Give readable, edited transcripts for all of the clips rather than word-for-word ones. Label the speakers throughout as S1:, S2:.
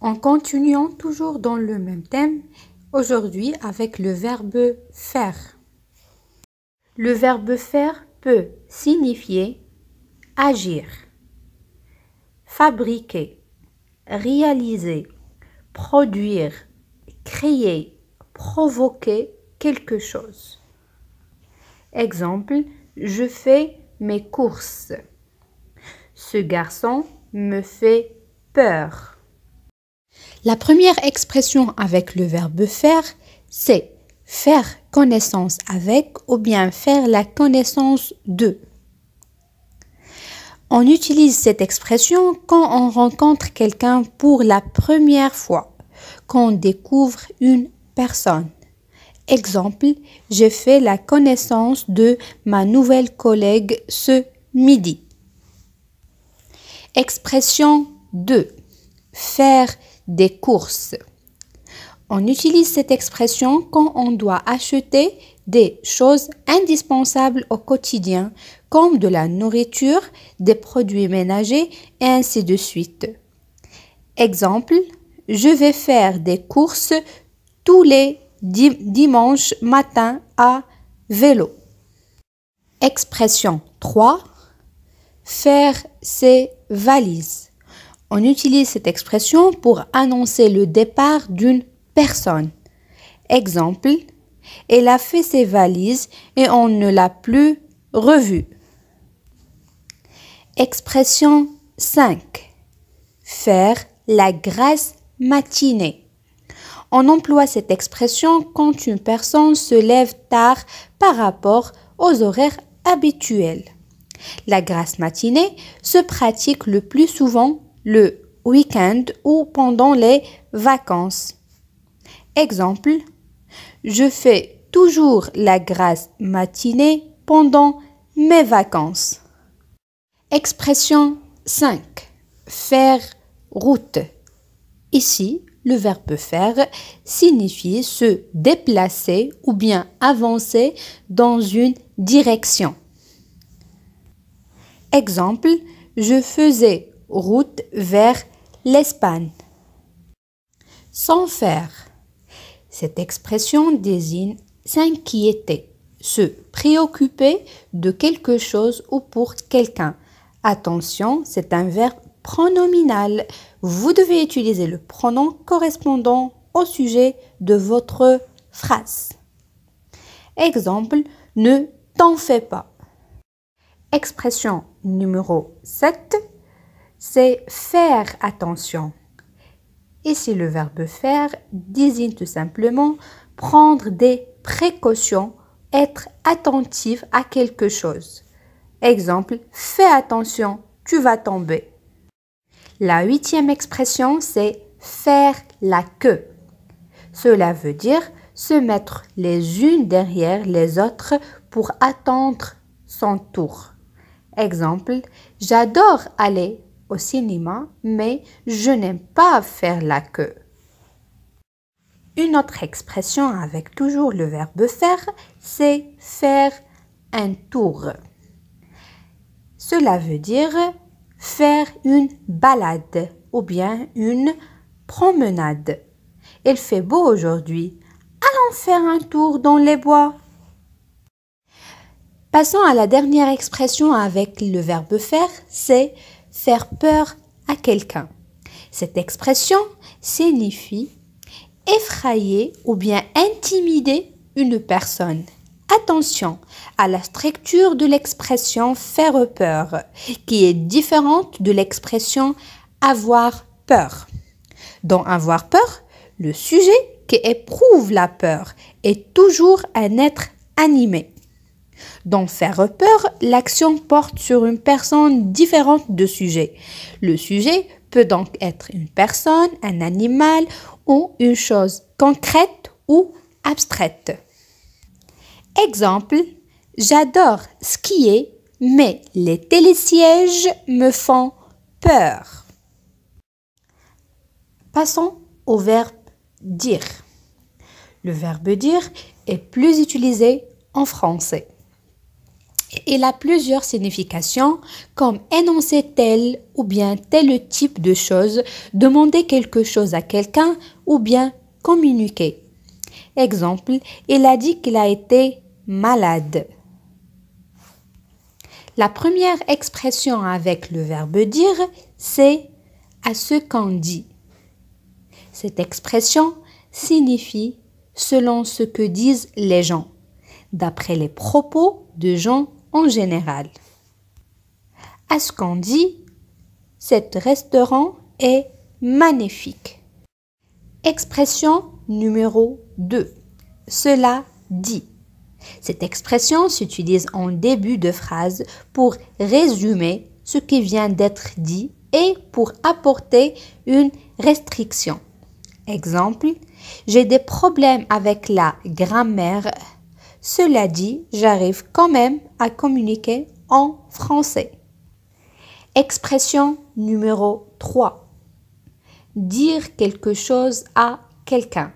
S1: En continuant toujours dans le même thème, aujourd'hui avec le verbe faire. Le verbe faire peut signifier agir, fabriquer, réaliser, produire, créer, provoquer quelque chose. Exemple, je fais mes courses. Ce garçon me fait peur. La première expression avec le verbe faire, c'est faire connaissance avec ou bien faire la connaissance de. On utilise cette expression quand on rencontre quelqu'un pour la première fois, quand on découvre une personne. Exemple, j'ai fait la connaissance de ma nouvelle collègue ce midi. Expression 2. Faire des courses. On utilise cette expression quand on doit acheter des choses indispensables au quotidien, comme de la nourriture, des produits ménagers et ainsi de suite. Exemple, je vais faire des courses tous les dimanches matin à vélo. Expression 3. Faire ses valises. On utilise cette expression pour annoncer le départ d'une personne. Exemple, elle a fait ses valises et on ne l'a plus revue. Expression 5. Faire la grasse matinée. On emploie cette expression quand une personne se lève tard par rapport aux horaires habituels. La grasse matinée se pratique le plus souvent le week-end ou pendant les vacances. Exemple, je fais toujours la grasse matinée pendant mes vacances. Expression 5. Faire route. Ici, le verbe faire signifie se déplacer ou bien avancer dans une direction. Exemple, je faisais route vers l'Espagne. Sans faire. Cette expression désigne s'inquiéter, se préoccuper de quelque chose ou pour quelqu'un. Attention, c'est un verbe pronominal. Vous devez utiliser le pronom correspondant au sujet de votre phrase. Exemple, ne t'en fais pas. Expression numéro 7, c'est faire attention. Ici, le verbe faire désigne tout simplement prendre des précautions, être attentif à quelque chose. Exemple, fais attention, tu vas tomber. La 8e expression, c'est faire la queue. Cela veut dire se mettre les unes derrière les autres pour attendre son tour. Exemple, j'adore aller au cinéma, mais je n'aime pas faire la queue. Une autre expression avec toujours le verbe faire, c'est faire un tour. Cela veut dire faire une balade ou bien une promenade. Il fait beau aujourd'hui. Allons faire un tour dans les bois. Passons à la dernière expression avec le verbe faire, c'est faire peur à quelqu'un. Cette expression signifie effrayer ou bien intimider une personne. Attention à la structure de l'expression faire peur, qui est différente de l'expression avoir peur. Dans avoir peur, le sujet qui éprouve la peur est toujours un être animé. Dans faire peur, l'action porte sur une personne différente de sujet. Le sujet peut donc être une personne, un animal ou une chose concrète ou abstraite. Exemple, j'adore skier, mais les télésièges me font peur. Passons au verbe dire. Le verbe dire est plus utilisé en français. Il a plusieurs significations comme énoncer tel ou bien tel type de chose, demander quelque chose à quelqu'un ou bien communiquer. Exemple, il a dit qu'il a été malade. La première expression avec le verbe dire, c'est à ce qu'on dit. Cette expression signifie selon ce que disent les gens, d'après les propos de gens en général. À ce qu'on dit, cet restaurant est magnifique. Expression numéro 2. Cela dit. Cette expression s'utilise en début de phrase pour résumer ce qui vient d'être dit et pour apporter une restriction. Exemple, j'ai des problèmes avec la grammaire. Cela dit, j'arrive quand même à communiquer en français. Expression numéro 3. Dire quelque chose à quelqu'un.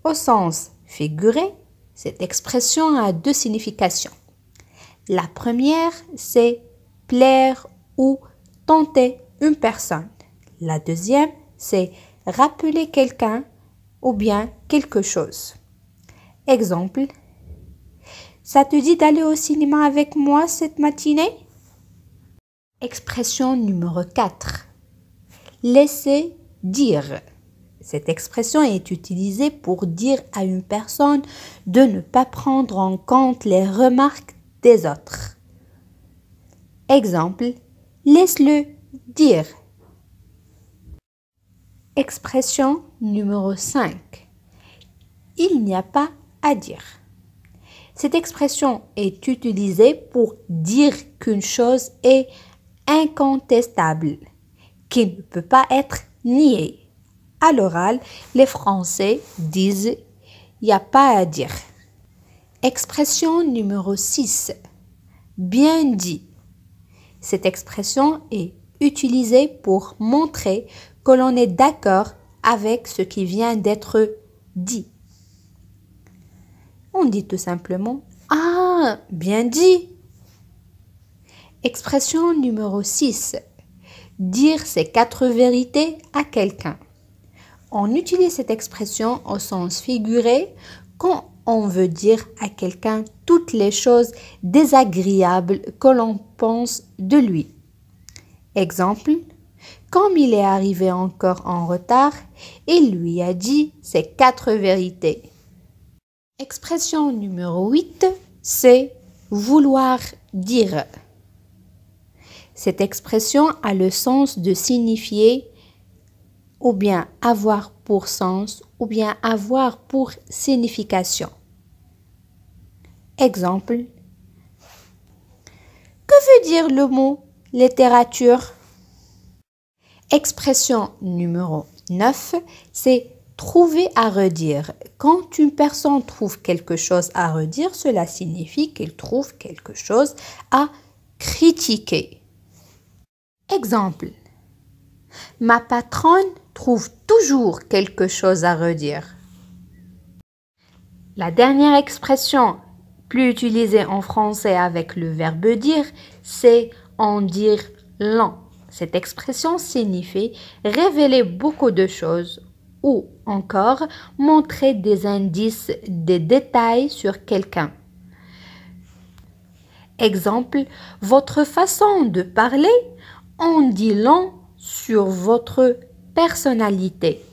S1: Au sens figuré, cette expression a deux significations. La première, c'est plaire ou tenter une personne. La deuxième, c'est rappeler quelqu'un ou bien quelque chose. Exemple, ça te dit d'aller au cinéma avec moi cette matinée? Expression numéro 4. Laisser dire. Cette expression est utilisée pour dire à une personne de ne pas prendre en compte les remarques des autres. Exemple, laisse-le dire. Expression numéro 5. Il n'y a pas à dire. Cette expression est utilisée pour dire qu'une chose est incontestable, qui ne peut pas être niée. À l'oral, les Français disent « il n'y a pas à dire ». Expression numéro 6. Bien dit. Cette expression est utilisée pour montrer que l'on est d'accord avec ce qui vient d'être dit. On dit tout simplement « Ah, bien dit ». Expression numéro 6. Dire ses 4 vérités à quelqu'un. On utilise cette expression au sens figuré quand on veut dire à quelqu'un toutes les choses désagréables que l'on pense de lui. Exemple, comme il est arrivé encore en retard, il lui a dit ses 4 vérités. Expression numéro 8, c'est vouloir dire. Cette expression a le sens de signifier ou bien avoir pour sens, ou bien avoir pour signification. Exemple. Que veut dire le mot littérature? Expression numéro 9, c'est trouver à redire. Quand une personne trouve quelque chose à redire, cela signifie qu'elle trouve quelque chose à critiquer. Exemple. Ma patronne trouve toujours quelque chose à redire. La dernière expression plus utilisée en français avec le verbe dire, c'est en dire long. Cette expression signifie révéler beaucoup de choses ou encore montrer des indices, des détails sur quelqu'un. Exemple, votre façon de parler en dit long sur votre personnalité.